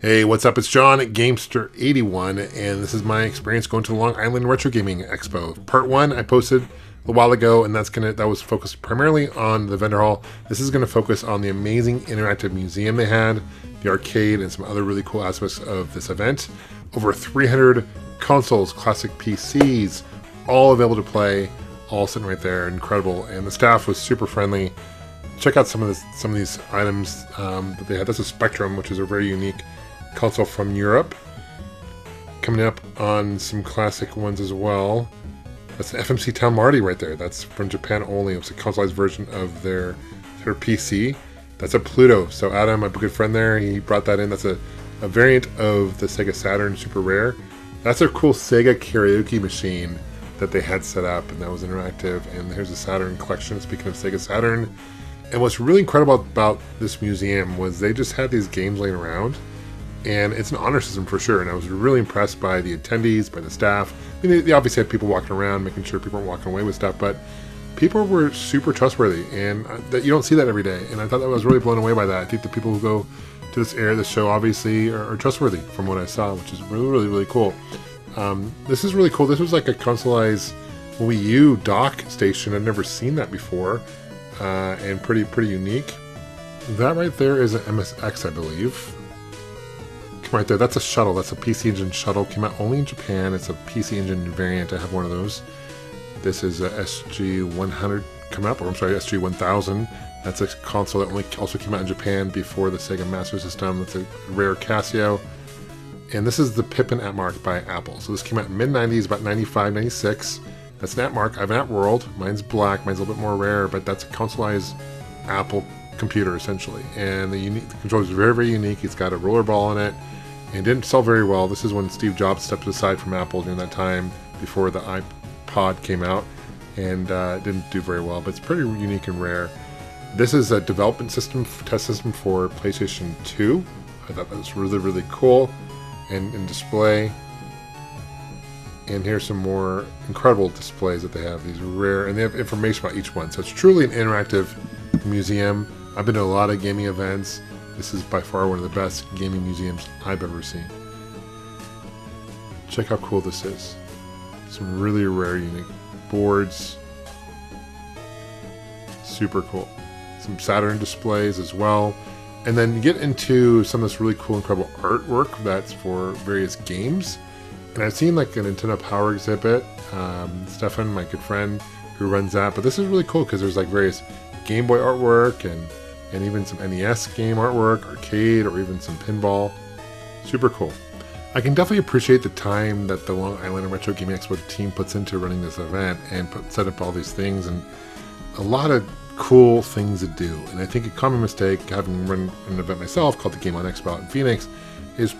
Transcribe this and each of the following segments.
Hey, what's up? It's John at Gamester81, and this is my experience going to the Long Island Retro Gaming Expo. Part 1 I posted a while ago, and that was focused primarily on the vendor hall. This is going to focus on the amazing interactive museum they had, the arcade, and some other really cool aspects of this event. Over 300 consoles, classic PCs, all available to play, all sitting right there, incredible. And the staff was super friendly. Check out some of these items that they had. That's a Spectrum, which is a very unique console from Europe. Coming up on some classic ones as well. That's an FMC Town Marty right there. That's from Japan only. It's a consoleized version of their PC. That's a Pluto. So Adam, my good friend there, he brought that in. That's a variant of the Sega Saturn, super rare. That's a cool Sega karaoke machine that they had set up, and that was interactive. And here's the Saturn collection, speaking of Sega Saturn. And what's really incredible about this museum was they just had these games laying around. And it's an honor system for sure, and I was really impressed by the attendees, by the staff. I mean, they obviously had people walking around, making sure people weren't walking away with stuff, but people were super trustworthy, and that you don't see that every day. And I thought that I was really blown away by that. I think the people who go to this show, obviously, are trustworthy from what I saw, which is really cool. This is really cool. This was like a consoleized Wii U dock station. I've never seen that before, and pretty unique. That right there is an MSX, I believe. Right there, that's a shuttle. That's a PC Engine shuttle. Came out only in Japan. It's a PC Engine variant. I have one of those. This is a SG-100 coming up, or I'm sorry, SG-1000. That's a console that also came out in Japan before the Sega Master System. That's a rare Casio. And this is the Pippin Atmark by Apple. So this came out in mid-90s, about 95, 96. That's an Atmark. I have an Atworld. Mine's black. Mine's a little bit more rare, but that's a consoleized Apple computer, essentially. And the controller is very unique. It's got a roller ball in it. And didn't sell very well. This is when Steve Jobs stepped aside from Apple during that time before the iPod came out, and didn't do very well, but it's pretty unique and rare. This is a development system, test system for PlayStation 2. I thought that was really cool and display. And here's some more incredible displays that they have. These rare, and they have information about each one. So it's truly an interactive museum. I've been to a lot of gaming events. This is by far one of the best gaming museums I've ever seen. Check how cool this is. Some really rare, unique boards. Super cool. Some Saturn displays as well. And then you get into some of this really cool, incredible artwork that's for various games. And I've seen like a Nintendo Power exhibit. Stefan, my good friend, who runs that. But this is really cool because there's like various Game Boy artwork and even some NES game artwork, arcade, or even some pinball. Super cool. I can definitely appreciate the time that the Long Island Retro Gaming Expo team puts into running this event and set up all these things, and a lot of cool things to do. And I think a common mistake, having run an event myself called the Game On Expo out in Phoenix, is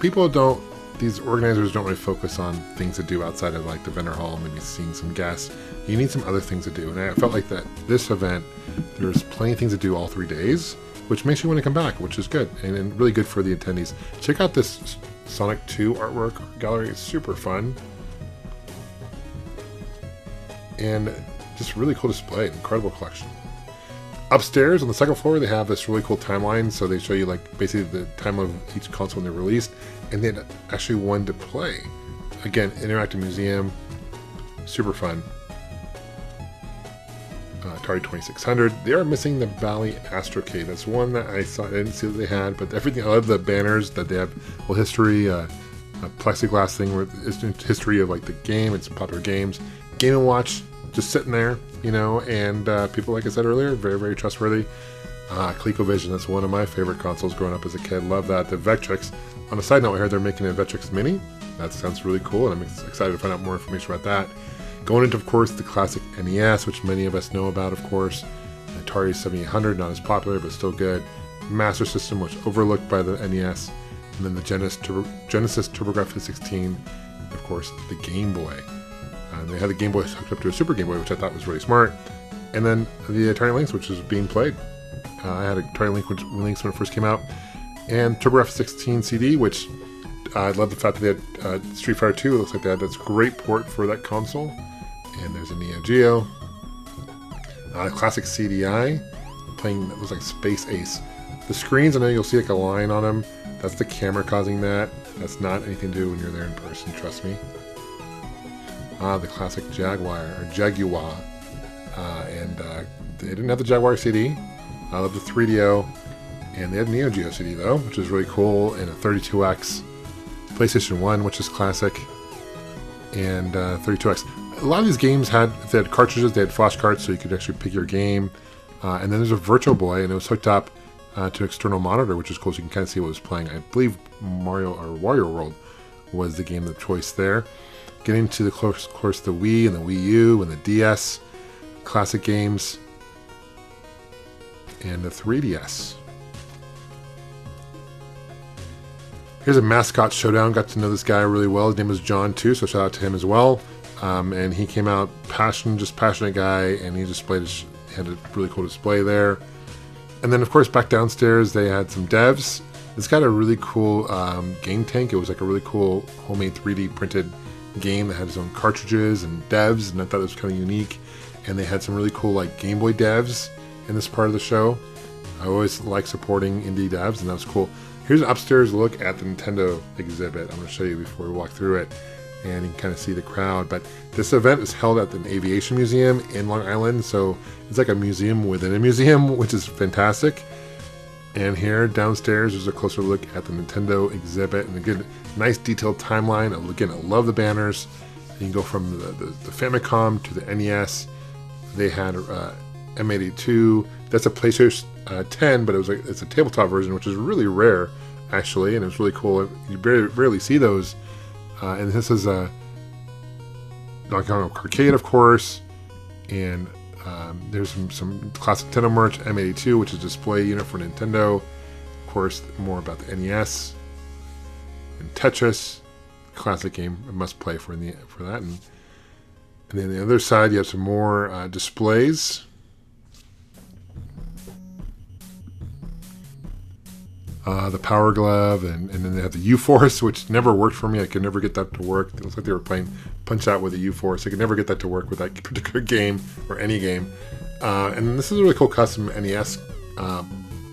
these organizers don't really focus on things to do outside of like the vendor hall, maybe seeing some guests. You need some other things to do. And I felt like that this event, there's plenty of things to do all 3 days, which makes you want to come back, which is good and really good for the attendees. Check out this Sonic 2 artwork gallery. It's super fun. And just really cool display, incredible collection. Upstairs on the second floor, they have this really cool timeline. So they show you like basically the time of each console when they're released, and then actually one to play. Again, interactive museum, super fun. Atari 2600. They are missing the Valley Astrocade. That's one that I didn't see that they had, but everything. I love the banners that they have. Well, history, a plexiglass thing where it's history of like the game. It's popular games. Game & Watch, just sitting there, you know. And people, like I said earlier, very trustworthy. ColecoVision. That's one of my favorite consoles growing up as a kid. Love that. The Vectrex. On a side note, I heard they're making a Vectrex Mini. That sounds really cool, and I'm excited to find out more information about that. Going into, of course, the classic NES, which many of us know about, of course. Atari 7800, not as popular, but still good. Master System, which overlooked by the NES. And then the Genesis TurboGrafx 16, of course, the Game Boy. They had the Game Boy hooked up to a Super Game Boy, which I thought was really smart. And then the Atari Lynx, which was being played. I had a Atari Lynx when it first came out. And TurboGrafx 16 CD, which I love the fact that they had Street Fighter 2. It looks like that's a great port for that console. And there's a Neo Geo. Classic CDI. Playing, it was like Space Ace. The screens, I know you'll see like a line on them. That's the camera causing that. That's not anything to do when you're there in person, trust me. The classic Jaguar, or Jaguar. They didn't have the Jaguar CD. I love the 3DO. And they had Neo Geo CD though, which is really cool, and a 32X. PlayStation 1, which is classic. And 32X. A lot of these games had, if they had cartridges, they had flash cards, so you could actually pick your game. And then there's a Virtual Boy, and it was hooked up to an external monitor, which is cool, so you can kind of see what was playing. I believe Mario or Wario World was the game of choice there. Getting to the of course the Wii and the Wii U and the DS, classic games, and the 3DS. Here's a mascot showdown. Got to know this guy really well. His name was John too, so shout out to him as well. And he came out passionate guy, and he had a really cool display there. And then of course back downstairs they had some devs. It's got a really cool game tank. It was like a really cool homemade 3D printed game that had its own cartridges and devs, and I thought it was kind of unique. And they had some really cool like Game Boy devs in this part of the show. I always like supporting indie devs, and that was cool. Here's an upstairs look at the Nintendo exhibit. I'm going to show you before we walk through it, and you can kind of see the crowd. But this event is held at the Aviation Museum in Long Island, so it's like a museum within a museum, which is fantastic. And here downstairs there's a closer look at the Nintendo exhibit, and again, nice detailed timeline. Again, I love the banners. You can go from the Famicom to the NES. They had M82. That's a PlayStation 10, but it's a tabletop version, which is really rare, actually, and it's really cool. You rarely see those. And this is a Donkey Kong Arcade, of course, and there's some classic Nintendo merch. M82, which is a display unit for Nintendo. Of course, more about the NES and Tetris, classic game, a must play for that. And then on the other side, you have some more displays. The Power Glove, and then they have the U-Force, which never worked for me. I could never get that to work. It looks like they were playing Punch-Out with a U-Force. I could never get that to work with that particular game, or any game. And this is a really cool custom NES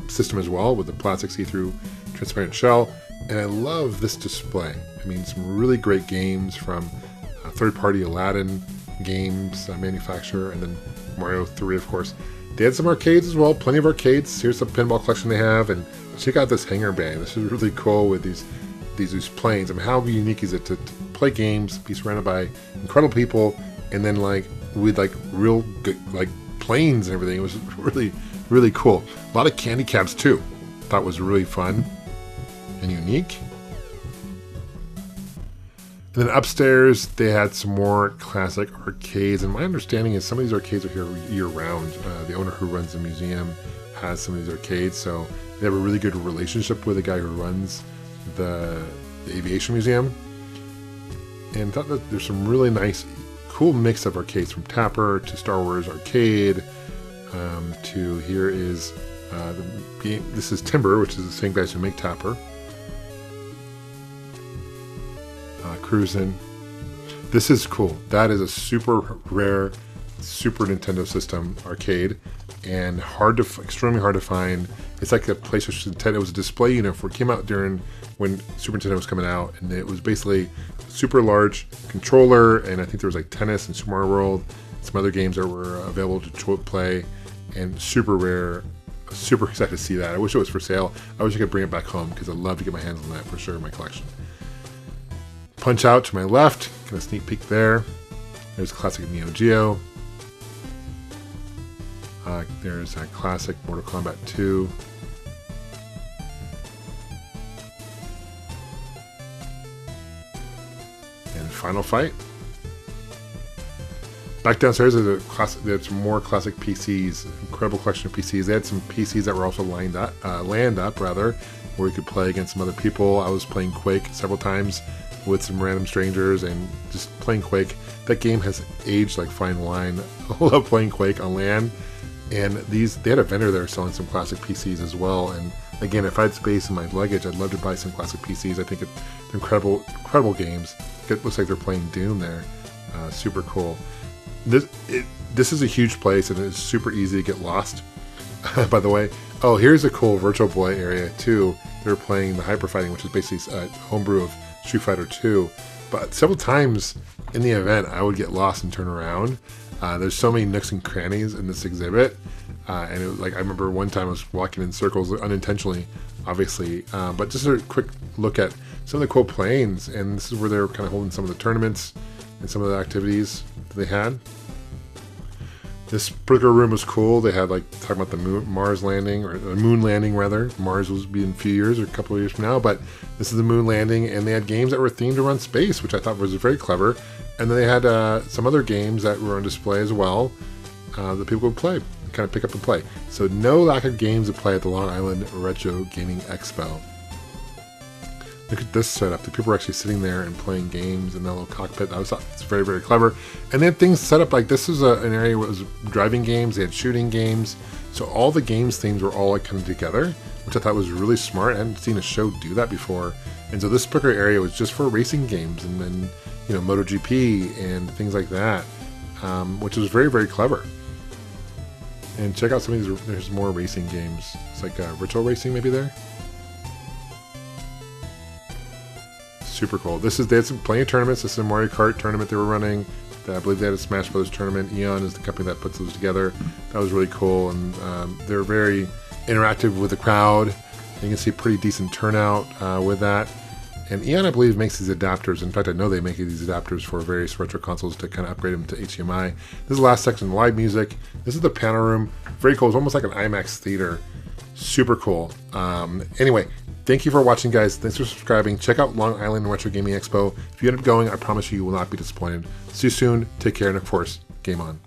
system as well, with the plastic see-through transparent shell. And I love this display. I mean, some really great games from third-party Aladdin games manufacturer, and then Mario 3, of course. They had some arcades as well, plenty of arcades. Here's the pinball collection they have, and check out this hangar bay. This is really cool with these planes. I mean, how unique is it to play games, be surrounded by incredible people, and then like with like real good like planes and everything. It was really, really cool. A lot of candy cabs too. Thought was really fun and unique. And then upstairs, they had some more classic arcades. And my understanding is some of these arcades are here year-round. The owner who runs the museum has some of these arcades, so they have a really good relationship with the guy who runs the Aviation Museum. And thought that there's some really nice, cool mix of arcades, from Tapper to Star Wars Arcade, to here is this is Timber, which is the same guys who make Tapper. Cruisin'. This is cool. That is a super rare Super Nintendo system arcade, and extremely hard to find. It's like a PlayStation 10. It was a display unit for it came out during when Super Nintendo was coming out, and it was basically a super large controller, and I think there was like tennis and Super Mario World, some other games that were available to play, and super rare. Super excited to see that. I wish it was for sale. I wish I could bring it back home because I'd love to get my hands on that for sure in my collection. Punch Out to my left, kind of sneak peek there. There's a classic Neo Geo. There's a classic Mortal Kombat 2. And Final Fight. Back downstairs, there's some more classic PCs. Incredible collection of PCs. They had some PCs that were also land up, where you could play against some other people. I was playing Quake several times with some random strangers and just playing Quake. That game has aged like fine wine. I love playing Quake on LAN. And they had a vendor there selling some classic PCs as well. And again, if I had space in my luggage, I'd love to buy some classic PCs. I think they're incredible games. It looks like they're playing Doom there. Super cool. This is a huge place, and it's super easy to get lost. By the way, oh, here's a cool Virtual Boy area too. they were playing the Hyper Fighting, which is basically a homebrew of Street Fighter 2. But several times in the event, I would get lost and turn around. There's so many nooks and crannies in this exhibit, and it was like I remember one time I was walking in circles unintentionally, obviously, but just a quick look at some of the cool planes, and this is where they were kind of holding some of the tournaments and some of the activities that they had. This particular room was cool. They had like talking about the Mars landing, or the moon landing rather. Mars will be in a few years or a couple of years from now, but this is the moon landing, and they had games that were themed around space, which I thought was very clever. And then they had some other games that were on display as well that people would play, kind of pick up and play. So no lack of games to play at the Long Island Retro Gaming Expo. Look at this setup. The people were actually sitting there and playing games in that little cockpit. I thought it's very, very clever. And they had things set up like this is an area where it was driving games. They had shooting games. So all the games things were all like kind of together, which I thought was really smart. I hadn't seen a show do that before. And so this particular area was just for racing games and then, you know, MotoGP and things like that, which was very, very clever. And check out some of these. There's more racing games. It's like virtual racing maybe there. Super cool. They had some plenty of tournaments. This is a Mario Kart tournament they were running. I believe they had a Smash Brothers tournament. Eon is the company that puts those together. That was really cool, and they're very interactive with the crowd. You can see pretty decent turnout with that. And Eon, I believe, makes these adapters. In fact, I know they make these adapters for various retro consoles to kind of upgrade them to HDMI. This is the last section, live music. This is the panel room. Very cool. It's almost like an IMAX theater. Super cool. Anyway, thank you for watching, guys. Thanks for subscribing. Check out Long Island Retro Gaming Expo. If you end up going, I promise you will not be disappointed. See you soon. Take care, and of course, game on.